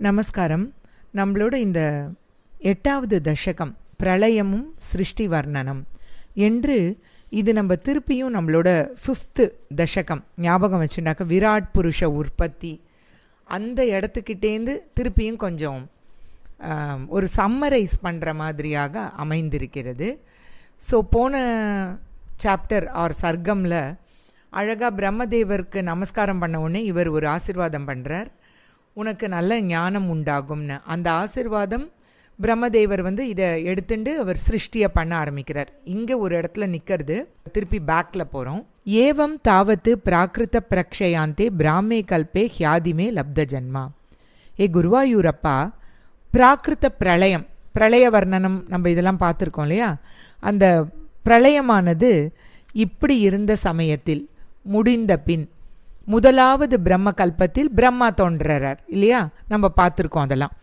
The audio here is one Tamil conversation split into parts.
நமஸ்காரம். நம்மளோட இந்த 8வது தசகம் பிரளயமும் சிருஷ்டி வர்ணனம் என்று இது நம்ம திருப்பியும் நம்மளோட 5th தசகம் ஞாபகம் வச்சுட்டாக்க விராட் புருஷ உற்பத்தி அந்த இடத்துக்கிட்டேந்து திருப்பியும் கொஞ்சம் ஒரு சம்மரைஸ் பண்ணுற மாதிரியாக அமைந்திருக்கிறது. ஸோ போன சாப்டர் ஆர் சர்க்கமில் அழகாக பிரம்மதேவருக்கு நமஸ்காரம் பண்ண உடனே இவர் ஒரு ஆசீர்வாதம் பண்ணுறார், உனக்கு நல்ல ஞானம் உண்டாகும்னு. அந்த ஆசீர்வாதம் பிரம்மதேவர் இதை எடுத்துட்டு அவர் சிருஷ்டியை பண்ண ஆரம்பிக்கிறார். இங்கே ஒரு இடத்துல நிற்கிறது, திருப்பி பேக்கில் போகிறோம். ஏவம் தாவத்து பிராகிருத பிரக்ஷயாந்தே பிராமே கல்பே ஹியாதிமே லப்த ஜன்மா. ஏ குருவாயூரப்பா, பிராகிருத பிரளயம், பிரளய வர்ணனம் நம்ம இதெல்லாம் பார்த்துருக்கோம் இல்லையா? அந்த பிரளயமானது இப்படி இருந்த சமயத்தில் முடிந்த பின் முதலாவது பிரம்ம கல்பத்தில் பிரம்மா தோன்றுறார் இல்லையா? நம்ம பார்த்துருக்கோம் அதெல்லாம்.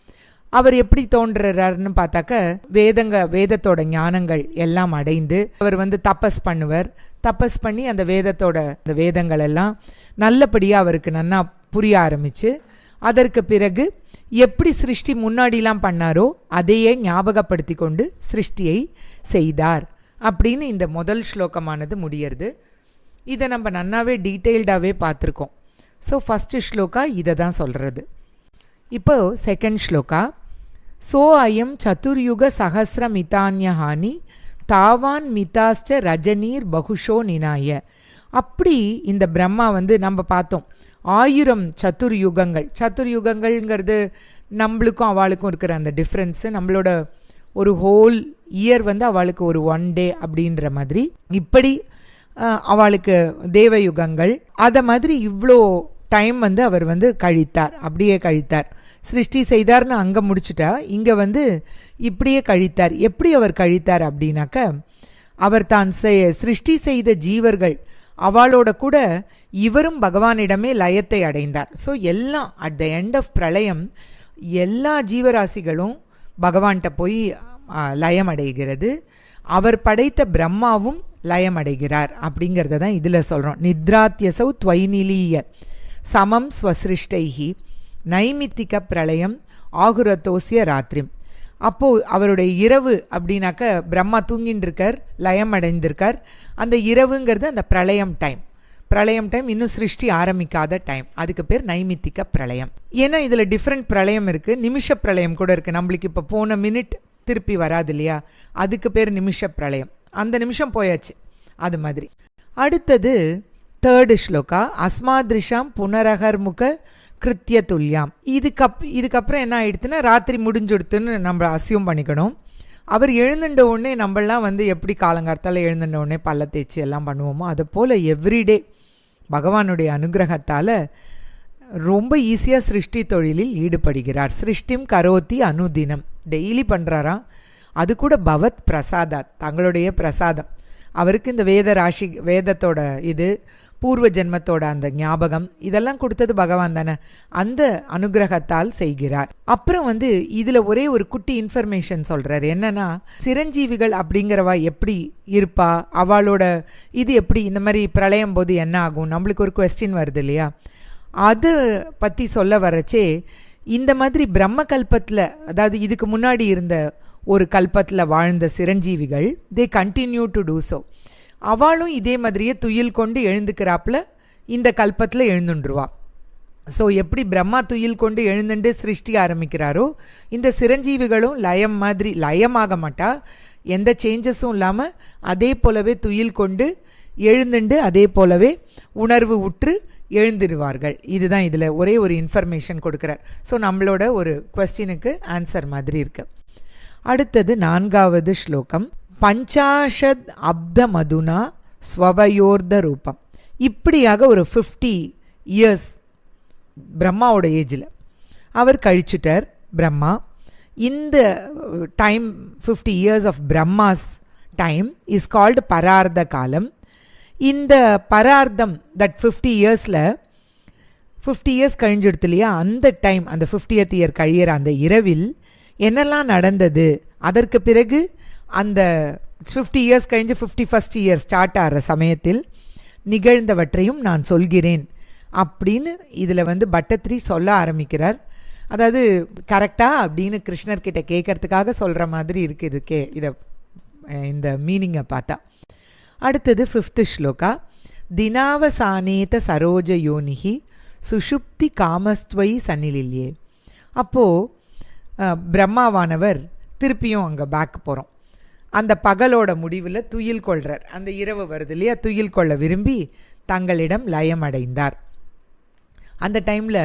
அவர் எப்படி தோன்றுறாருன்னு பார்த்தாக்க வேதத்தோட ஞானங்கள் எல்லாம் அடைந்து அவர் தபஸ் பண்ணுவார். தபஸ் பண்ணி அந்த அந்த வேதங்கள் எல்லாம் நல்லபடியாக அவருக்கு நன்னா புரிய ஆரம்பிச்சு, அதற்கு பிறகு எப்படி சிருஷ்டி முன்னாடிலாம் பண்ணாரோ அதையே ஞாபகப்படுத்தி கொண்டு சிருஷ்டியை செய்தார் அப்படின்னு இந்த முதல் ஸ்லோகமானது முடியறது. இதை நம்ம நன்னாவே டீட்டெயில்டாகவே பார்த்துருக்கோம். ஸோ ஃபஸ்ட்டு ஸ்லோகா இதை தான் சொல்கிறது. இப்போ செகண்ட் ஸ்லோகா, சோ அயம் சதுர்யுக சஹசிர மிதான்யஹானி தாவான் மிதாஸ்ச ரஜனீர் பகுஷோ நினாய. அப்படி இந்த பிரம்மா நம்ம பார்த்தோம் 1000 சதுர்யுகங்கள்ங்கிறது நம்மளுக்கும் அவளுக்கும் இருக்கிற அந்த டிஃப்ரென்ஸு. நம்மளோட ஒரு ஹோல் இயர் அவளுக்கு ஒரு 1 டே அப்படின்ற மாதிரி, இப்படி அவளுக்கு தேவயுகங்கள். அதை மாதிரி இவ்வளோ டைம் அவர் கழித்தார், அப்படியே கழித்தார். சிருஷ்டி செய்தார்னு அங்கே முடிச்சுட்டா, இங்கே இப்படியே கழித்தார். எப்படி அவர் கழித்தார் அப்படின்னாக்க, அவர் தான் சிருஷ்டி செய்த ஜீவர்கள் அவளோட கூட இவரும் பகவானிடமே லயத்தை அடைந்தார். ஸோ எல்லாம் அட் த எண்ட் ஆஃப் பிரளயம் எல்லா ஜீவராசிகளும் பகவான்கிட்ட போய் லயம் அடைகிறது. அவர் படைத்த பிரம்மாவும் லயம் அடைகிறார் அப்படிங்கிறத தான் இதில் சொல்கிறோம். நித்ராத்யசௌ துவைநிலீய சமம் ஸ்வசிருஷ்டைஹி நைமித்திக பிரளயம் ஆகுரத்தோசிய ராத்திரிம். அப்போது அவருடைய இரவு அப்படின்னாக்க பிரம்மா தூங்கின்னு இருக்கார், லயம் அடைந்திருக்கார். அந்த இரவுங்கிறது அந்த பிரளயம் டைம். பிரளயம் டைம் இன்னும் சிருஷ்டி ஆரம்பிக்காத டைம், அதுக்கு பேர் நைமித்திக பிரளயம். ஏன்னா இதில் டிஃப்ரெண்ட் பிரளயம் இருக்குது, நிமிஷ பிரளயம் கூட இருக்குது. நம்மளுக்கு இப்போ போன மினிட் திருப்பி வராது இல்லையா? அதுக்கு பேர் நிமிஷ பிரளயம். அந்த நிமிஷம் போயாச்சு, அது மாதிரி. அடுத்தது தேர்டு ஸ்லோகா, அஸ்மாதிருஷாம் புனரகர்முக கிருத்திய துல்யாம். இதுக்கப்புறம் என்ன ஆயிடுத்துன்னா ராத்திரி முடிஞ்சுடுத்துன்னு நம்ம அசியூம் பண்ணிக்கணும். அவர் எழுந்துட்ட உடனே நம்மளாம் எப்படி காலங்காலத்தால் எழுந்துட்ட உடனே பல்ல தேய்ச்சி எல்லாம் பண்ணுவோமோ, அதை போல் எவ்ரிடே பகவானுடைய அனுகிரகத்தால் ரொம்ப ஈஸியாக சிருஷ்டி தொழிலில் ஈடுபடுகிறார். சிருஷ்டிம் கரோத்தி அனுதினம், டெய்லி பண்ணுறாராம். அது கூட பவத் பிரசாதாத், தங்களுடைய பிரசாதம். அவருக்கு இந்த வேதத்தோட இது பூர்வ ஜென்மத்தோட அந்த ஞாபகம் இதெல்லாம் கொடுத்தது பகவான் தானே, அந்த அனுகிரகத்தால் செய்கிறார். அப்புறம் இதில் ஒரே ஒரு குட்டி இன்ஃபர்மேஷன் சொல்கிறார். என்னன்னா, சிரஞ்சீவிகள் அப்படிங்கிறவா எப்படி இருப்பா, அவளோட இது எப்படி, இந்த மாதிரி பிரளயம் போது என்ன ஆகும், நம்மளுக்கு ஒரு குவெஸ்டின் வருது இல்லையா? அது பற்றி சொல்ல வரச்சே, இந்த மாதிரி பிரம்ம கல்பத்தில், அதாவது இதுக்கு முன்னாடி இருந்த ஒரு கல்பத்தில் வாழ்ந்த சிரஞ்சீவிகள், they continue to do so. அவளும் இதே மாதிரியே துயில் கொண்டு எழுந்துக்கிறாப்புல இந்த கல்பத்தில் எழுந்துண்டுருவா. ஸோ எப்படி பிரம்மா துயில் கொண்டு எழுந்துண்டு சிருஷ்டி ஆரம்பிக்கிறாரோ, இந்த சிரஞ்சீவிகளும் லயம் மாதிரி லயமாக மாட்டா, எந்த சேஞ்சஸும் இல்லாமல் அதே போலவே துயில் கொண்டு எழுந்துண்டு அதே போலவே உணர்வு உற்று எழுந்துடுவார்கள். இதுதான் இதில் ஒரே ஒரு இன்ஃபர்மேஷன் கொடுக்குறார். ஸோ நம்மளோட ஒரு குவெஸ்டினுக்கு ஆன்சர் மாதிரி இருக்கு. அடுத்தது 4வது ஸ்லோகம், பஞ்சாஷத் அப்த மதுனா ஸ்வவயோர்த ரூபம். இப்படியாக ஒரு 50 இயர்ஸ் பிரம்மாவோட ஏஜில் அவர் கழிச்சுட்டார் பிரம்மா. இந்த time 50 years of Brahma's time is called பரார்த்த காலம். இந்த பரார்த்தம், தட் 50 இயர்ஸில் 50 இயர்ஸ் கழிஞ்சிடுத்து இல்லையா? அந்த டைம், அந்த 50th இயர் கழியிற அந்த இரவில் என்னெல்லாம் நடந்தது, அதற்கு பிறகு அந்த 50 இயர்ஸ் கழிஞ்சு 51st இயர் ஸ்டார்ட் ஆகிற சமயத்தில் நிகழ்ந்தவற்றையும் நான் சொல்கிறேன் அப்படின்னு இதில் பட்டத்திரி சொல்ல ஆரம்பிக்கிறார். அதாவது கரெக்டா அப்படின்னு கிருஷ்ணர்கிட்ட கேட்கறதுக்காக சொல்கிற மாதிரி இருக்குது இதை இந்த மீனிங்கை பார்த்தா. அடுத்தது 5th ஸ்லோகா. தினாவசானேத சரோஜ யோனிஹி சுஷுப்தி காமஸ்துவை சன்னிலில்யே. அப்போது பிரம்மாவானவர் திருப்பியும் அங்கே பேக் போகிறோம். அந்த பகலோட முடிவில் துயில் கொள்கிறார். அந்த இரவு வருது இல்லையா, துயில் கொள்ள விரும்பி தங்களிடம் லயம் அடைந்தார். அந்த டைமில்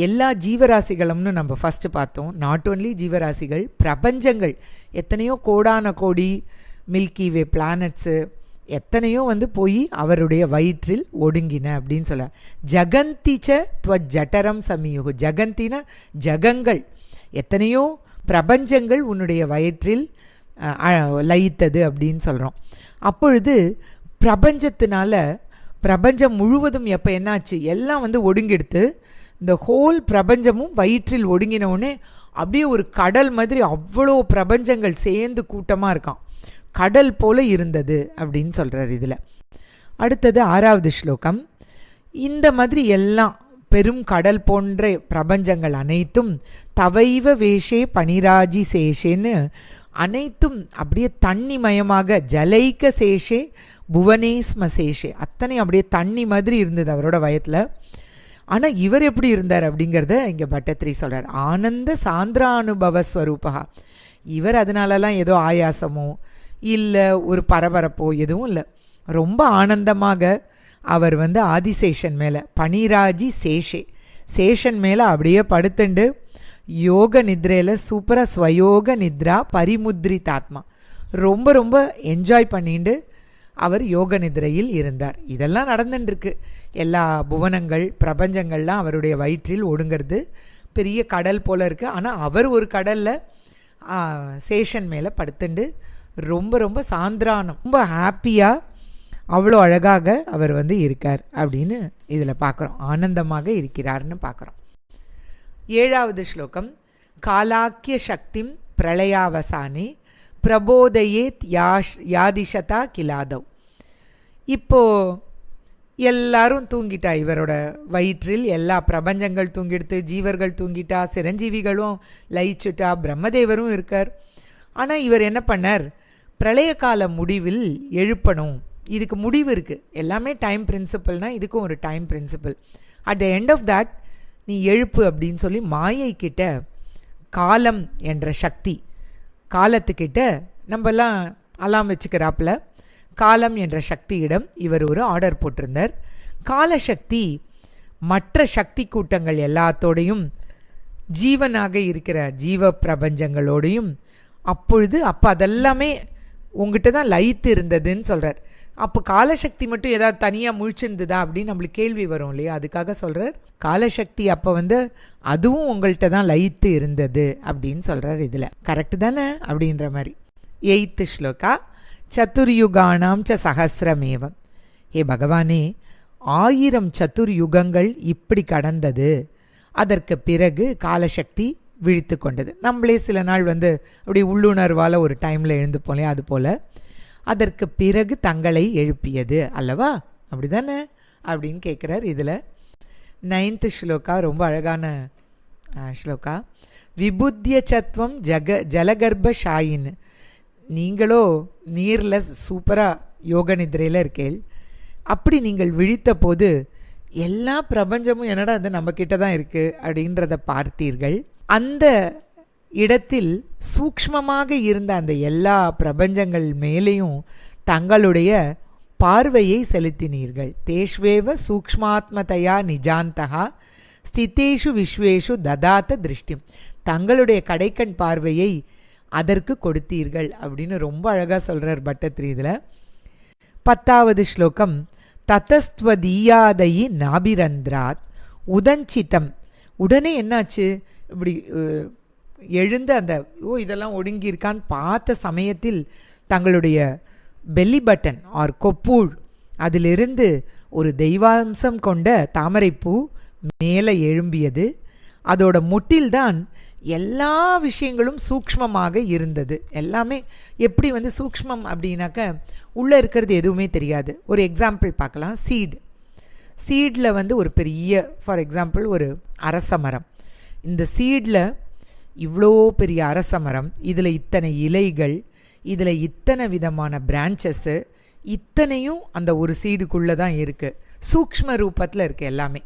எல்லா ஜீவராசிகளும்னு நம்ம ஃபஸ்ட்டு பார்த்தோம். நாட் ஓன்லி ஜீவராசிகள், பிரபஞ்சங்கள் எத்தனையோ கோடான கோடி மில்கி வே பிளானட்ஸு எத்தனையோ போய் அவருடைய வயிற்றில் ஒடுங்கின அப்படின்னு சொல்ல. ஜகந்திச்ச துவ ஜட்டரம் சமியுகு. ஜகந்தின ஜகங்கள், எத்தனையோ பிரபஞ்சங்கள் உன்னுடைய வயிற்றில் லயித்தது அப்படின்னு சொல்கிறோம். அப்பொழுது பிரபஞ்சத்தினால பிரபஞ்சம் முழுவதும் எப்போ என்னாச்சு, எல்லாம் ஒடுங்கிடுத்து. இந்த ஹோல் பிரபஞ்சமும் வயிற்றில் ஒடுங்கினவுடனே அப்படியே ஒரு கடல் மாதிரி அவ்வளோ பிரபஞ்சங்கள் சேர்ந்து கூட்டமாக இருக்கான். கடல் போல இருந்தது அப்படின்னு சொல்கிறார் இதில். அடுத்தது 6வது ஸ்லோகம். இந்த மாதிரி எல்லாம் பெரும் கடல் போன்ற பிரபஞ்சங்கள் அனைத்தும் தவைவ வேஷே பனிராஜி சேஷேன்னு அனைத்தும் அப்படியே தண்ணி மயமாக, ஜலைக்க சேஷே புவனேஸ்ம சேஷே, அத்தனை அப்படியே தண்ணி மாதிரி இருந்தது அவரோட வயத்தில். ஆனால் இவர் எப்படி இருந்தார் அப்படிங்கிறத இங்கே பட்டத்திரி சொல்கிறார். ஆனந்த சாந்திரானுபவ ஸ்வரூபா. இவர் அதனாலலாம் ஏதோ ஆயாசமோ இல்லை ஒரு பரபரப்போ எதுவும் இல்லை. ரொம்ப ஆனந்தமாக அவர் ஆதிசேஷன் மேலே, பனிராஜி சேஷே, சேஷன் மேலே அப்படியே படுத்துண்டு யோக நித்ரையில் சூப்பராக ஸ்வயோக நித்ரா பரிமுத்ரிதாத்மா ரொம்ப ரொம்ப என்ஜாய் பண்ணிட்டு அவர் யோக நித்ரையில் இருந்தார். இதெல்லாம் நடந்துட்டுருக்கு. எல்லா புவனங்கள் பிரபஞ்சங்கள்லாம் அவருடைய வயிற்றில் ஒடுங்கிறது. பெரிய கடல் போல் இருக்குது. ஆனால் அவர் ஒரு கடலில் சேஷன் மேலே படுத்துண்டு ரொம்ப ரொம்ப சாந்திரானம், ரொம்ப ஹாப்பியாக, அவ்வளோ அழகாக அவர் இருக்கார் அப்படின்னு இதில் பார்க்குறோம். ஆனந்தமாக இருக்கிறார்னு பார்க்குறோம். 7வது ஸ்லோகம். காலாக்கிய சக்திம் பிரளயாவசானே பிரபோதயேத் யாதிஷதா கிலாதவ். இப்போது எல்லாரும் தூங்கிட்டா, இவரோட வயிற்றில் எல்லா பிரபஞ்சங்கள் தூங்கிடுத்து, ஜீவர்கள் தூங்கிட்டா, சிரஞ்சீவிகளும் லயிச்சுட்டா, பிரம்மதேவரும் இருக்கார். ஆனால் இவர் என்ன பண்ணார், பிரளய கால முடிவில் எழுப்பணும். இதுக்கு முடிவு இருக்குது. எல்லாமே டைம் பிரின்சிபல்னால் இதுக்கும் ஒரு time principle. At the end of that நீ எழுப்பு அப்படின்னு சொல்லி மாயை கிட்ட, காலம் என்ற சக்தி, காலத்துக்கிட்ட நம்மலாம் அலாம் வச்சுக்கிறாப்புல, காலம் என்ற சக்தியிடம் இவர் ஒரு ஆர்டர் போட்டிருந்தார். காலசக்தி மற்ற சக்தி கூட்டங்கள் எல்லாத்தோடையும், ஜீவனாக இருக்கிற ஜீவ பிரபஞ்சங்களோடையும் அப்போ அதெல்லாமே உங்ககிட்ட தான் லயித்து இருந்ததுன்னு சொல்கிறார். அப்போ காலசக்தி மட்டும் ஏதாவது தனியாக முழிச்சிருந்ததா அப்படின்னு நம்மளுக்கு கேள்வி வரும் இல்லையா. அதுக்காக சொல்கிறார் காலசக்தி அப்போ அதுவும் உங்கள்கிட்ட தான் லயித்து இருந்தது அப்படின்னு சொல்கிறார். இதில் கரெக்டு தானே அப்படின்ற மாதிரி. 8th ஸ்லோகா. சதுர்யுகானாம் ச சஹசிரமேவம். ஏ பகவானே, 1000 சதுர்யுகங்கள் இப்படி கடந்தது. அதற்கு பிறகு காலசக்தி விழித்து கொண்டது. நம்மளே சில நாள் அப்படி உள்ளுணர்வால் ஒரு டைமில் எழுந்துப்போம் இல்லையா, அது போல் அதற்கு பிறகு தங்களை எழுப்பியது அல்லவா, அப்படி தானே அப்படின்னு கேட்குறார். இதில் 9th ஸ்லோகா ரொம்ப அழகான ஸ்லோகா. விபுத்திய சத்வம் ஜலகர்ப்ப ஷாயின். நீங்களோ நீரில் சூப்பராக யோக நித்ரையில் இருக்கேள். அப்படி நீங்கள் விழித்த போது எல்லா பிரபஞ்சமும் என்னடா அது நம்மக்கிட்ட தான் இருக்குது அப்படின்றத பார்த்தீர்கள். அந்த இடத்தில் சூக்ஷ்மமாக இருந்த அந்த எல்லா பிரபஞ்சங்கள் மேலேயும் தங்களுடைய பார்வையை செலுத்தினீர்கள். தேஷ்வேவ சூக்ஷ்மாத்மதையா நிஜாந்தகா ஸ்திதேஷு விஸ்வேஷு ததாத்த திருஷ்டி. தங்களுடைய கடைக்கண் பார்வையை அதற்கு கொடுத்தீர்கள் அப்படின்னு ரொம்ப அழகாக சொல்கிறார் பட்டத்திரி இதில். 10வது ஸ்லோகம். ததஸ்துவதீயாதயி நாபிரந்திராத் உதஞ்சிதம். உடனே என்னாச்சு, இப்படி எழுந்த அந்த இதெல்லாம் ஒடுங்கியிருக்கான்னு பார்த்த சமயத்தில் தங்களுடைய பெல்லி பட்டன் ஆர் கொப்பூழ் அதிலிருந்து ஒரு தெய்வாம்சம் கொண்ட தாமரைப்பூ மேலே எழும்பியது. அதோட மொட்டில்தான் எல்லா விஷயங்களும் சூக்ஷ்மமாக இருந்தது. எல்லாமே எப்படி சூக்ஷ்மம் அப்படின்னாக்க உள்ளே இருக்கிறது எதுவுமே தெரியாது. ஒரு எக்ஸாம்பிள் பார்க்கலாம். சீடில் ஒரு பெரிய, ஃபார் எக்ஸாம்பிள் ஒரு அரச மரம். இந்த சீடில் இவ்வளோ பெரிய அரச மரம், இதில் இத்தனை இலைகள், இதில் இத்தனை விதமான பிரான்ச்சஸ்ஸு, இத்தனையும் அந்த ஒரு சீடுக்குள்ளே தான் இருக்குது. சூக்ஷ்ம ரூபத்தில் இருக்குது எல்லாமே.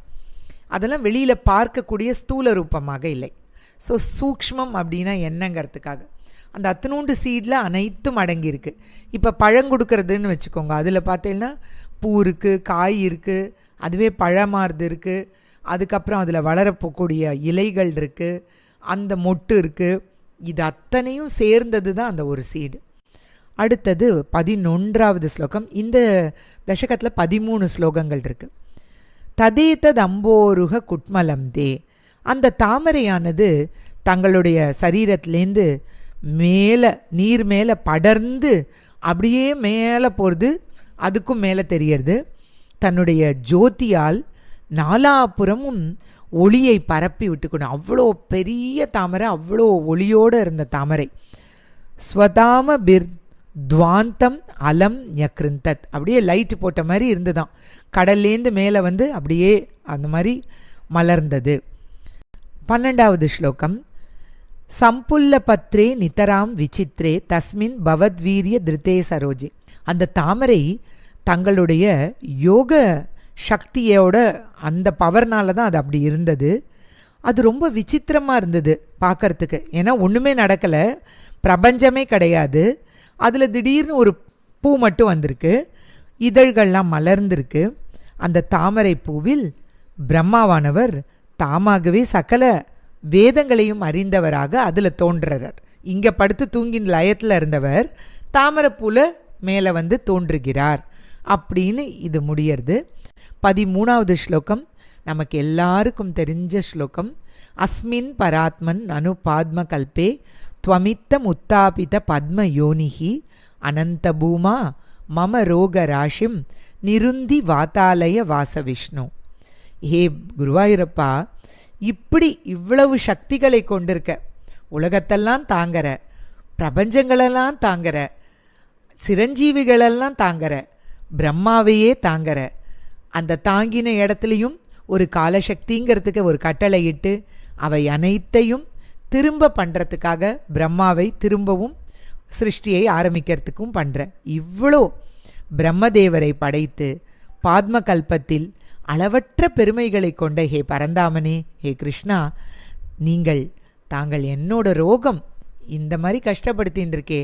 அதெல்லாம் வெளியில் பார்க்கக்கூடிய ஸ்தூல ரூபமாக இல்லை. ஸோ சூக்ஷ்மம் அப்படின்னா என்னங்கிறதுக்காக அந்த அத்தனூண்டு சீடில் அனைத்தும் அடங்கியிருக்கு. இப்போ பழம் கொடுக்கறதுன்னு வச்சுக்கோங்க, அதில் பார்த்தீங்கன்னா பூ இருக்குது, காய் இருக்குது, அதுவே பழமாறுது இருக்குது, அதுக்கப்புறம் அதில் வளரப்போக்கூடிய இலைகள் இருக்குது, அந்த மொட்டு இருக்குது. இது அத்தனையும் சேர்ந்தது தான் அந்த ஒரு சீடு. அடுத்தது 11வது ஸ்லோகம். இந்த தசகத்தில் 13 ஸ்லோகங்கள் இருக்குது. ததேதத் அம்போருக குட்மலம் தே. அந்த தாமரையானது தங்களுடைய சரீரத்திலேருந்து மேலே நீர் மேலே படர்ந்து அப்படியே மேலே போகிறது, அதுக்கும் மேலே தெரியறது. தன்னுடைய ஜோதியால் நாலாபுறமும் ஒளியை பரப்பி விட்டுக்கணும். அவ்வளோ பெரிய தாமரை, அவ்வளோ ஒளியோடு இருந்த தாமரை. ஸ்வதாம பிர் துவாந்தம் அலம் யக்ருந்தத். அப்படியே லைட்டு போட்ட மாதிரி இருந்துதான், கடல்லேருந்து மேலே வந்து அப்படியே அந்த மாதிரி மலர்ந்தது. 12வது ஸ்லோகம். சம்புல்ல பத்ரே நிதராம் விசித்ரே தஸ்மின் பவத்வீரிய திருத்தே சரோஜே. அந்த தாமரை தங்களுடைய யோக சக்தியோட அந்த பவர்னால தான் அது அப்படி இருந்தது. அது ரொம்ப விசித்திரமாக இருந்தது பார்க்கறதுக்கு. ஏன்னா ஒன்றுமே நடக்கலை, பிரபஞ்சமே கிடையாது. அதில் திடீர்னு ஒரு பூ மட்டும் வந்திருக்கு, இதழ்கள்லாம் மலர்ந்திருக்கு. அந்த தாமரை பூவில் பிரம்மாவானவர் தாமாகவே சகல வேதங்களையும் அறிந்தவராக அதில் தோன்றுறார். இங்கே படுத்து தூங்கின் லயத்தில் இருந்தவர் தாமரைப்பூவில் மேலே வந்து தோன்றுகிறார் அப்படின்னு இது முடியறது. 13வது ஸ்லோகம் நமக்கு எல்லாருக்கும் தெரிஞ்ச ஸ்லோகம். அஸ்மின் பராத்மன் அனு பாத்ம கல்பே துவமித்த முத்தாபித பத்ம யோனிஹி அனந்த பூமா மம ரோக ராஷிம் நிருந்தி வாத்தாலய வாசவிஷ்ணு. ஹே குருவாயூரப்பா, இப்படி இவ்வளவு சக்திகளை கொண்டிருக்க, உலகத்தெல்லாம் தாங்கிற, பிரபஞ்சங்களெல்லாம் தாங்கிற, சிரஞ்சீவிகளெல்லாம் தாங்கிற, பிரம்மாவையே தாங்கிற, அந்த தாங்கின இடத்துலையும் ஒரு காலசக்திங்கிறதுக்கு ஒரு கட்டளை இட்டு அவை அனைத்தையும் திரும்ப பண்ணுறதுக்காக பிரம்மாவை திரும்பவும் சிருஷ்டியை ஆரம்பிக்கிறதுக்கும் பண்ணுற, இவ்வளோ பிரம்மதேவரை படைத்து பாத்ம கல்பத்தில் அளவற்ற பெருமைகளை கொண்ட ஹே பரந்தாமனே, ஹே கிருஷ்ணா, தாங்கள் என்னோட ரோகம் இந்த மாதிரி கஷ்டப்படுத்தின்னு இருக்கே,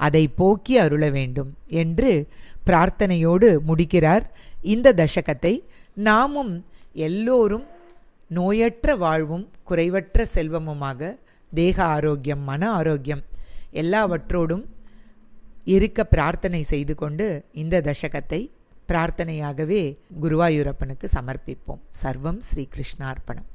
அதை போக்கி அருள வேண்டும் என்று பிரார்த்தனையோடு முடிக்கிறார் இந்த தசகத்தை. நாமும் எல்லோரும் நோயற்ற வாழ்வும் குறைவற்ற செல்வமுமாக, தேக ஆரோக்கியம், மன ஆரோக்கியம் எல்லாவற்றோடும் இருக்க பிரார்த்தனை செய்து கொண்டு இந்த தசகத்தை பிரார்த்தனையாகவே குருவாயூரப்பனுக்கு சமர்ப்பிப்போம். சர்வம் ஸ்ரீ கிருஷ்ணார்ப்பணம்.